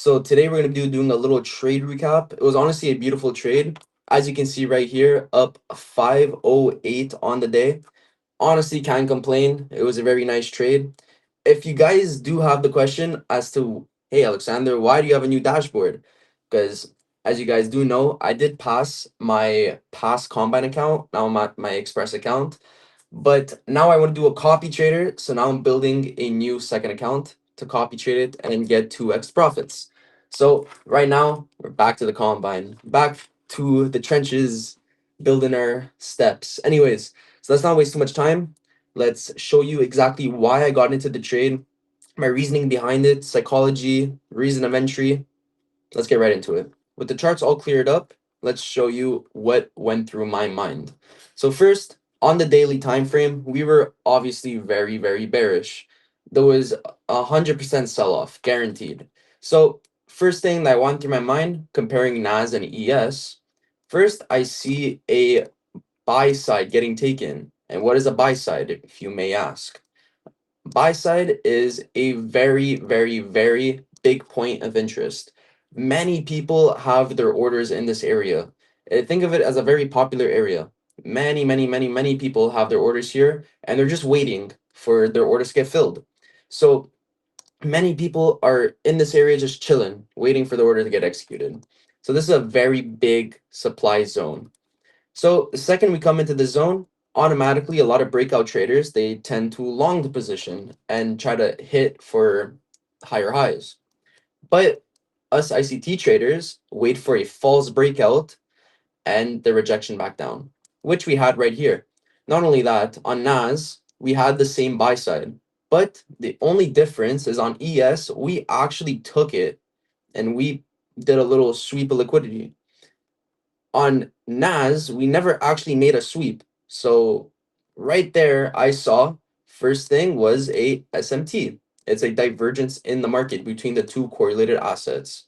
So today we're gonna be doing a little trade recap. It was honestly a beautiful trade. As you can see right here, up 508 on the day. Honestly, can't complain. It was a very nice trade. If you guys do have the question as to, hey Alexander, why do you have a new dashboard? Because as you guys do know, I did pass my past Combine account, now my Express account. But now I want to do a copy trader. So now I'm building a new second account to copy trade it and get 2x profits. So right now we're back to the combine, back to the trenches, building our steps. Anyways, so let's not waste too much time. Let's show you exactly why I got into the trade, my reasoning behind it, psychology, reason of entry. Let's get right into it. With the charts all cleared up, let's show you what went through my mind. So first, on the daily time frame, we were obviously very bearish. There was 100% sell-off, guaranteed. So first thing that went through my mind, comparing NAS and ES, first I see a buy side getting taken. And what is a buy side, if you may ask? Buy side is a very big point of interest. Many people have their orders in this area. Think of it as a very popular area. Many people have their orders here and they're just waiting for their orders to get filled. So many people are in this area just chilling, waiting for the order to get executed. So this is a very big supply zone. So the second we come into the zone, automatically a lot of breakout traders, they tend to long the position and try to hit for higher highs. But us ICT traders wait for a false breakout and the rejection back down, which we had right here. Not only that, on NAS, we had the same buy side, but the only difference is on ES, we actually took it and we did a little sweep of liquidity. On NAS, we never actually made a sweep. So right there, I saw first thing was a SMT. It's a divergence in the market between the two correlated assets.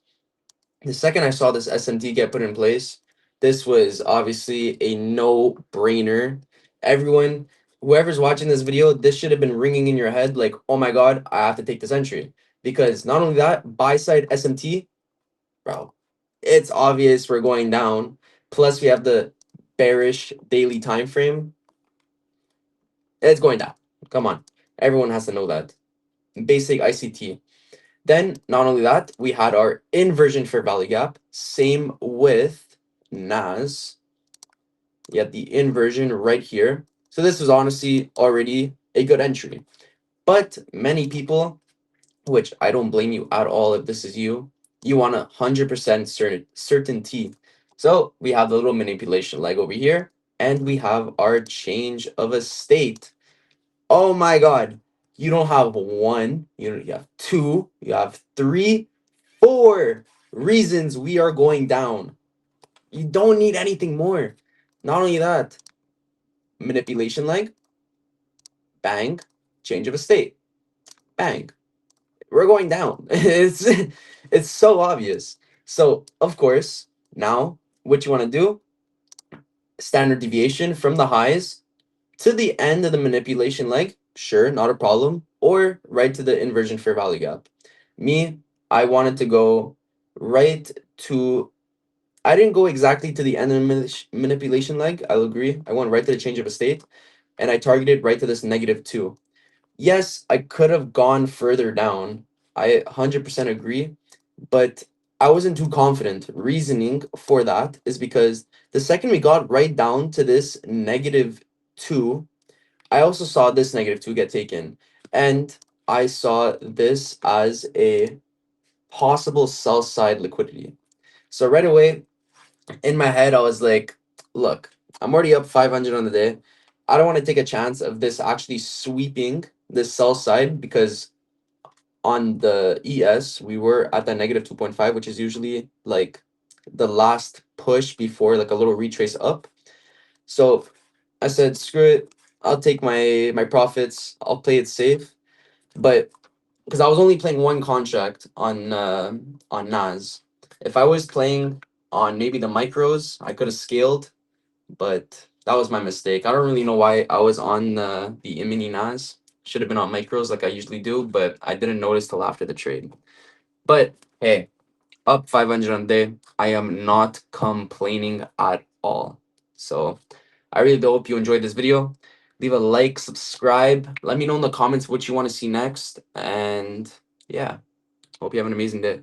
The second I saw this SMT get put in place, this was obviously a no-brainer. Everyone, whoever's watching this video, this should have been ringing in your head like, oh my God, I have to take this entry. Because not only that, buy side SMT, bro, it's obvious we're going down. Plus, we have the bearish daily time frame. It's going down. Come on. Everyone has to know that. Basic ICT. Then, not only that, we had our inversion fair value gap. Same with NAS. You have the inversion right here. So this was honestly already a good entry. But many people, which I don't blame you at all if this is you, you want 100% certainty. So we have the little manipulation leg over here, and we have our change of a state. Oh my God. You don't have one, you have two, you have three, four reasons we are going down. You don't need anything more. Not only that, manipulation leg, bang, change of a state, bang. We're going down. It's so obvious. So of course, now what you want to do, standard deviation from the highs to the end of the manipulation leg, sure, not a problem, or right to the inversion fair value gap. Me, I wanted to go right to, I didn't go exactly to the end of the manipulation leg, I'll agree. I went right to the change of a state, and I targeted right to this -2. Yes, I could have gone further down. I 100% agree, but I wasn't too confident. Reasoning for that is because the second we got right down to this -2, I also saw this -2 get taken, and I saw this as a possible sell side liquidity. So right away in my head, I was like, look, I'm already up 500 on the day. I don't want to take a chance of this actually sweeping this sell side because on the ES, we were at that -2.5, which is usually like the last push before like a little retrace up. So I said, screw it. I'll take my profits. I'll play it safe. But because I was only playing one contract on NAS. If I was playing on maybe the micros, I could have scaled, but that was my mistake. I don't really know why I was on the mini NAS. Should have been on micros like I usually do, but I didn't notice till after the trade. But hey, up 500 on the day. I am not complaining at all. So I really do hope you enjoyed this video. Leave a like, subscribe. Let me know in the comments what you want to see next. And yeah, hope you have an amazing day.